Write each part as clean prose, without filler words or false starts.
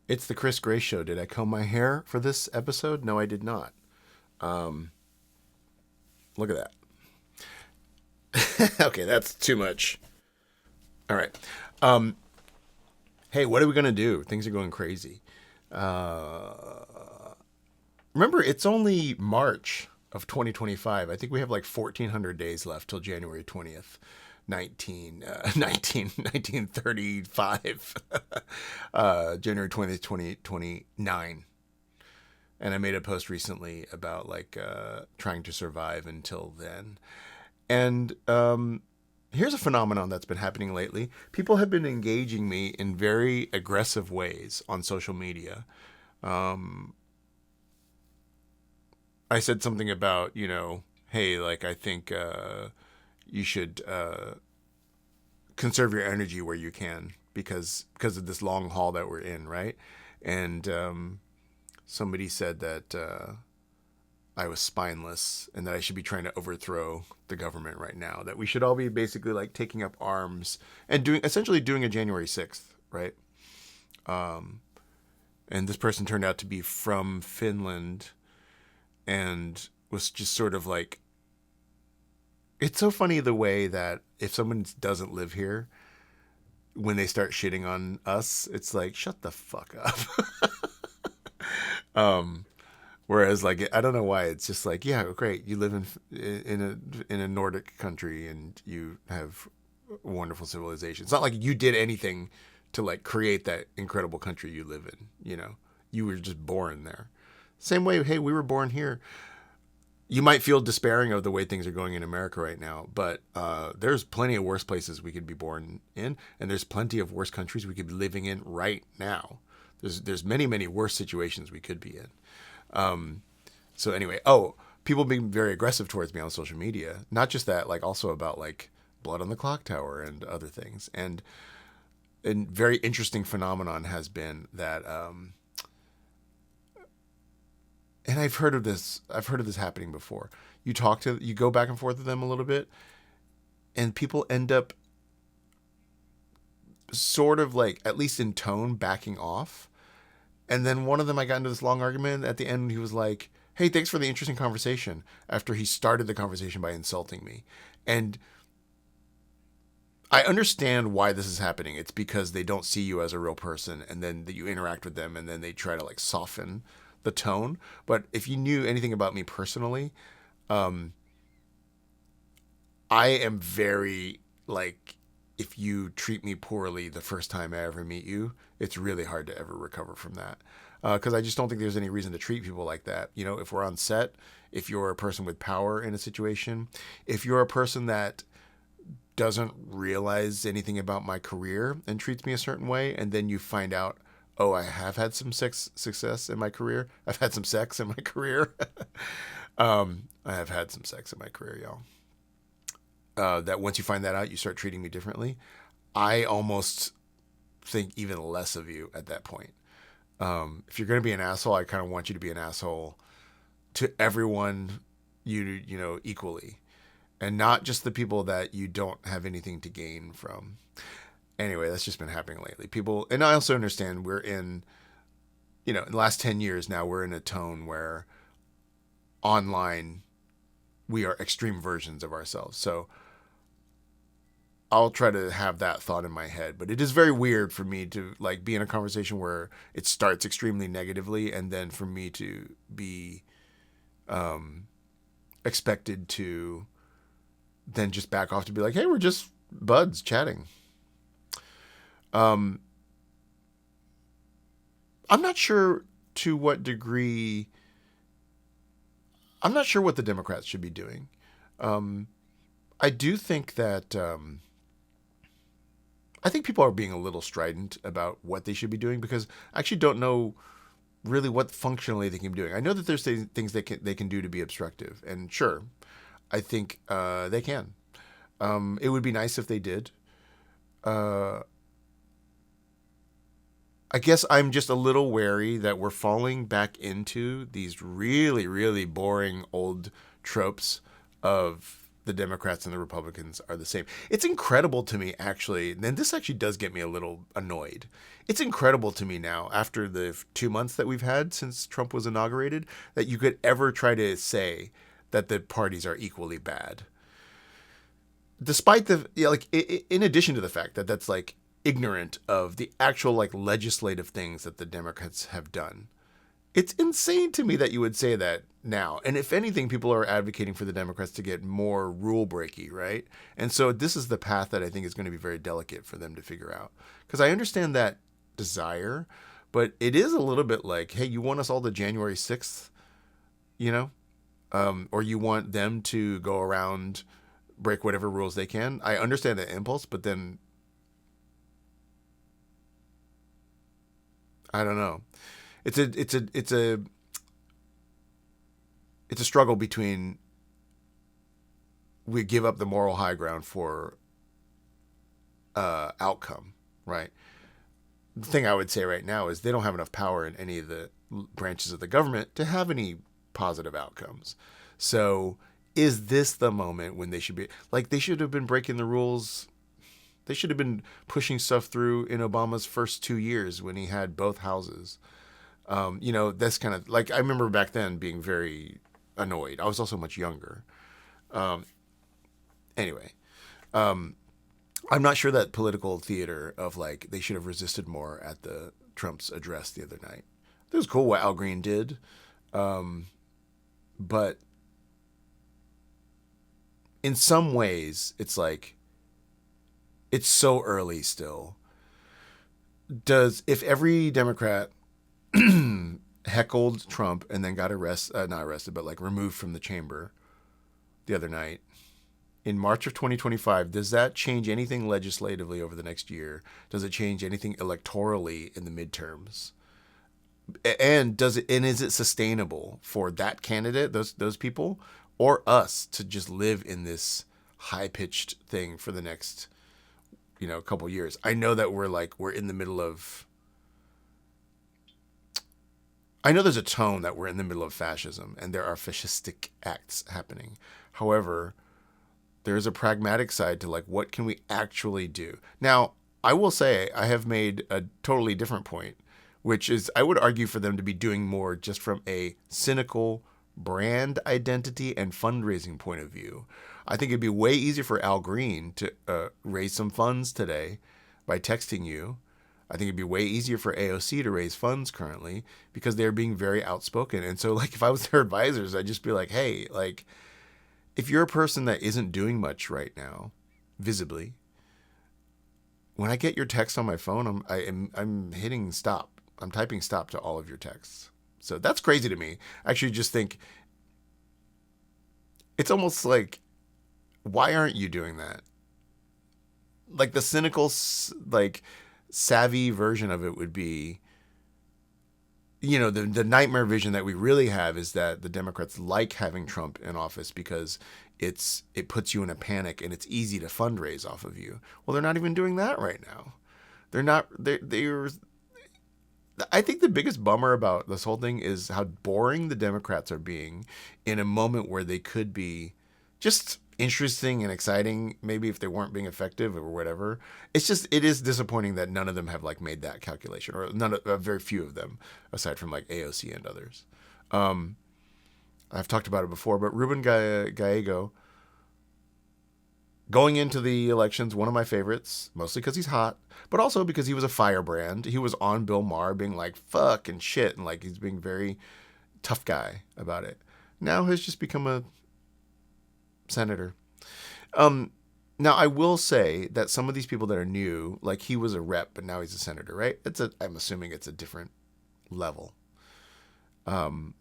It's the Chris Gray Show. Did I comb my hair for this episode? No, I did not. Um, Look at that. Okay, that's too much. All right. Um, hey, what are we gonna do? Things are going crazy. Uh, Remember, it's only March of 2025. I think we have like 1,400 days left till January 20th. 1935, January 20th, 2029. And I made a post recently about like trying to survive until then. And here's a phenomenon that's been happening lately. People have been engaging me in very aggressive ways on social media. Um, I said something about, hey, like I think you should conserve your energy where you can because of this long haul that we're in, right? And somebody said that I was spineless and that I should be trying to overthrow the government right now. That we should all be basically like taking up arms and doing a January 6th, right? Um, and this person turned out to be from Finland and was just sort of like, it's so funny the way that if someone doesn't live here, when they start shitting on us, it's like, shut the fuck up. um, Whereas, like, I don't know why it's just like, yeah, great, you live in a Nordic country and you have wonderful civilization. It's not like you did anything to like create that incredible country you live in. You were just born there. Same way, hey, we were born here. You might feel despairing of the way things are going in America right now, but there's plenty of worse places we could be born in, and there's plenty of worse countries we could be living in right now. There's many many worse situations we could be in. Um, so anyway, people being very aggressive towards me on social media. Not just that, like also about like blood on the clock tower and other things. And a very interesting phenomenon has been that, and I've heard of this. I've heard of this happening before. You go back and forth with them a little bit, and people end up sort of like, at least in tone, backing off. And then one of them, I got into this long argument. At the end, he was like, "Hey, thanks for the interesting conversation." After he started the conversation by insulting me, and I understand why this is happening. It's because they don't see you as a real person, and then that you interact with them, and then they try to like soften the tone. But if you knew anything about me personally, um, I am very like, if you treat me poorly the first time I ever meet you, it's really hard to ever recover from that. Because I just don't think there's any reason to treat people like that. If we're on set, if you're a person with power in a situation, if you're a person that doesn't realize anything about my career and treats me a certain way, and then you find out, oh, I have had some success in my career. I've had some sex in my career. I have had some sex in my career, y'all. That once you find that out, you start treating me differently. I almost think even less of you at that point. If you're going to be an asshole, I kind of want you to be an asshole to everyone, equally, and not just the people that you don't have anything to gain from. Anyway, that's just been happening lately. People, and I also understand we're in the last 10 years now, we're in a tone where online we are extreme versions of ourselves. So I'll try to have that thought in my head, but it is very weird for me to like be in a conversation where it starts extremely negatively, and then for me to be um, expected to then just back off to be like, "Hey, we're just buds chatting." Um, I'm not sure to what degree. I'm not sure what the Democrats should be doing. Um, I do think that I think people are being a little strident about what they should be doing because I actually don't know really what functionally they can be doing. I know that there's things they can do to be obstructive, and sure, I think they can. It would be nice if they did. Uh, I guess I'm just a little wary that we're falling back into these really, really boring old tropes of the Democrats and the Republicans are the same. It's incredible to me, actually, and this actually does get me a little annoyed. It's incredible to me now, after the 2 months that we've had since Trump was inaugurated, that you could ever try to say that the parties are equally bad. Despite the, like, in addition to the fact that that's like ignorant of the actual like legislative things that the Democrats have done. It's insane to me that you would say that now. And if anything, people are advocating for the Democrats to get more rule breaky, right? And so this is the path that I think is going to be very delicate for them to figure out. Because I understand that desire, but it is a little bit like, hey, you want us all to January 6th, you know? Or you want them to go around, break whatever rules they can. I understand the impulse, but then I don't know. It's a struggle between we give up the moral high ground for outcome, right? The thing I would say right now is they don't have enough power in any of the branches of the government to have any positive outcomes. So is this the moment when they should be like, they should have been breaking the rules? They should have been pushing stuff through in Obama's first 2 years when he had both houses. That's kind of like, I remember back then being very annoyed. I was also much younger. Anyway, I'm not sure that political theater of like, they should have resisted more at the Trump's address the other night. It was cool what Al Green did. But in some ways, it's like, it's so early still. If every Democrat heckled Trump and then got not arrested, but like removed from the chamber the other night in March of 2025, does that change anything legislatively over the next year? Does it change anything electorally in the midterms? And is it sustainable for that candidate, those people, or us to just live in this high-pitched thing for the next, couple years? I know that we're in the middle of, I know there's a tone that we're in the middle of fascism and there are fascistic acts happening. However, there is a pragmatic side to like, what can we actually do? Now, I will say I have made a totally different point, which is I would argue for them to be doing more just from a cynical brand identity and fundraising point of view. I think it'd be way easier for Al Green to raise some funds today by texting you. I think it'd be way easier for AOC to raise funds currently because they're being very outspoken. And so, like, if I was their advisors, I'd just be like, hey, like, if you're a person that isn't doing much right now, visibly, when I get your text on my phone, I'm hitting stop. I'm typing stop to all of your texts. So that's crazy to me. I actually just think it's almost like, why aren't you doing that? Like the cynical, like savvy version of it would be, the nightmare vision that we really have is that the Democrats like having Trump in office because it puts you in a panic and it's easy to fundraise off of you. Well, they're not even doing that right now. They're not. They're. I think the biggest bummer about this whole thing is how boring the Democrats are being in a moment where they could be just interesting and exciting, maybe if they weren't being effective or whatever. It is disappointing that none of them have like made that calculation, or very few of them, aside from like AOC and others. I've talked about it before, but Ruben Gallego, going into the elections, one of my favorites, mostly because he's hot, but also because he was a firebrand. He was on Bill Maher being like, fuck and shit, and like he's being very tough guy about it. Now has just become a senator. Now I will say that some of these people that are new, like he was a rep, but now he's a senator, right? I'm assuming it's a different level. AOC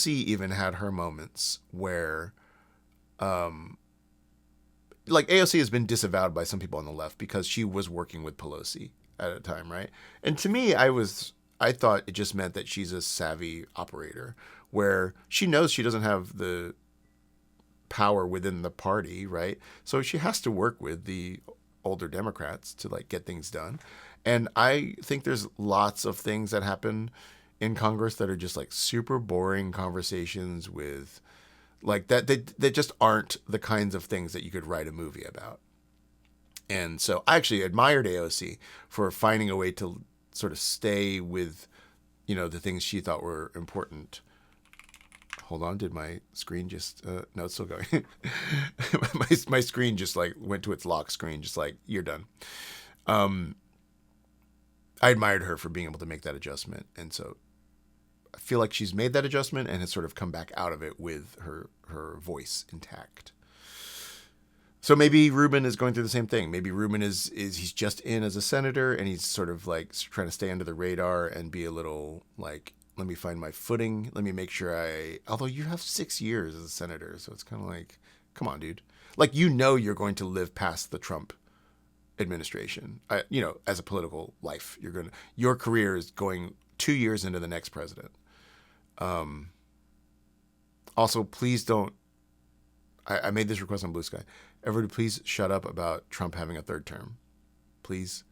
even had her moments where, like AOC has been disavowed by some people on the left because she was working with Pelosi at a time, right? And to me, I thought it just meant that she's a savvy operator where she knows she doesn't have the power within the party, right? So she has to work with the older Democrats to like get things done. And I think there's lots of things that happen in Congress that are just like super boring conversations with Like that, they just aren't the kinds of things that you could write a movie about. And so I actually admired AOC for finding a way to sort of stay with, the things she thought were important. Hold on, did my screen just, no, it's still going. my screen just like went to its lock screen, just like, you're done. I admired her for being able to make that adjustment. And so I feel like she's made that adjustment and has sort of come back out of it with her voice intact. So maybe Rubin is going through the same thing. Maybe Rubin is he's just in as a senator and he's sort of like trying to stay under the radar and be a little like, let me find my footing. Let me make sure although you have 6 years as a senator. So it's kind of like, come on, dude. Like, you're going to live past the Trump administration, as a political life. Your career is going 2 years into the next president. Also, please don't, I made this request on Blue Sky. Everybody, please shut up about Trump having a third term. Please,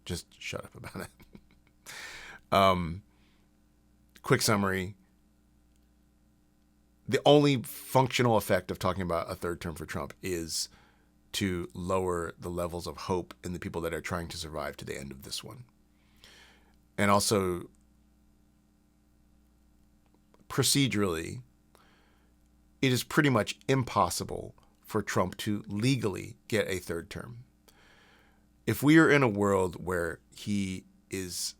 just shut up about it. Quick summary. The only functional effect of talking about a third term for Trump is to lower the levels of hope in the people that are trying to survive to the end of this one. And also, procedurally, it is pretty much impossible for Trump to legally get a third term. If we are in a world where he is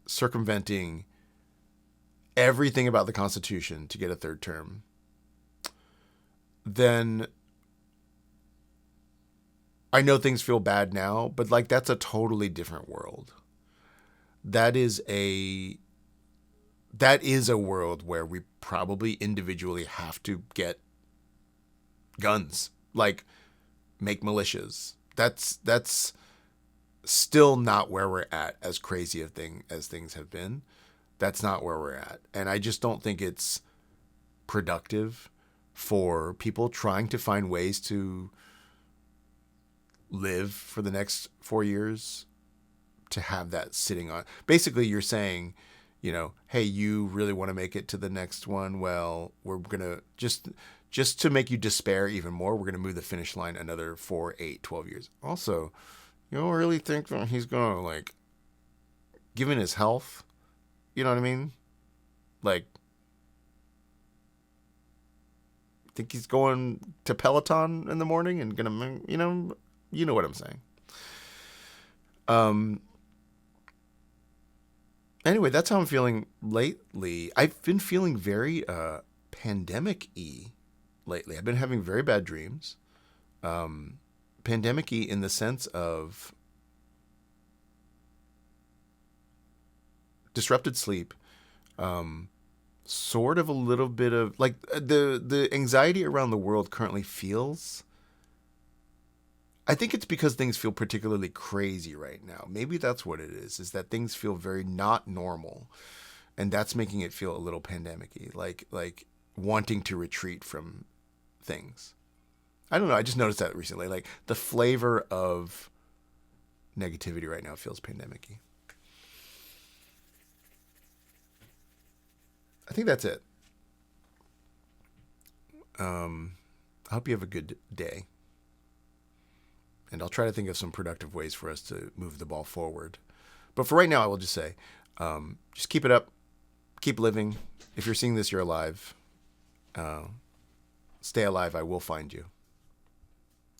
circumventing everything about the Constitution to get a third term, then I know things feel bad now, but like that's a totally different world. That is a world where we probably individually have to get guns, like make militias. That's still not where we're at, as crazy as things have been. That's not where we're at. And I just don't think it's productive for people trying to find ways to live for the next 4 years to have that sitting on. Basically, you're saying, hey, you really want to make it to the next one? Well, we're going to just to make you despair even more, we're going to move the finish line another 4, 8, 12 years. Also, you don't really think that he's going to, like, given his health, you know what I mean? Like, think he's going to Peloton in the morning and going to, you know what I'm saying. Anyway, that's how I'm feeling lately. I've been feeling very pandemic-y lately. I've been having very bad dreams. Pandemic-y in the sense of disrupted sleep, sort of a little bit of like the anxiety around the world currently feels. I think it's because things feel particularly crazy right now. Maybe that's what it is that things feel very not normal. And that's making it feel a little pandemic-y, like wanting to retreat from things. I don't know. I just noticed that recently. Like the flavor of negativity right now feels pandemic-y. I think that's it. I hope you have a good day. And I'll try to think of some productive ways for us to move the ball forward. But for right now, I will just say, just keep it up. Keep living. If you're seeing this, you're alive. Stay alive. I will find you.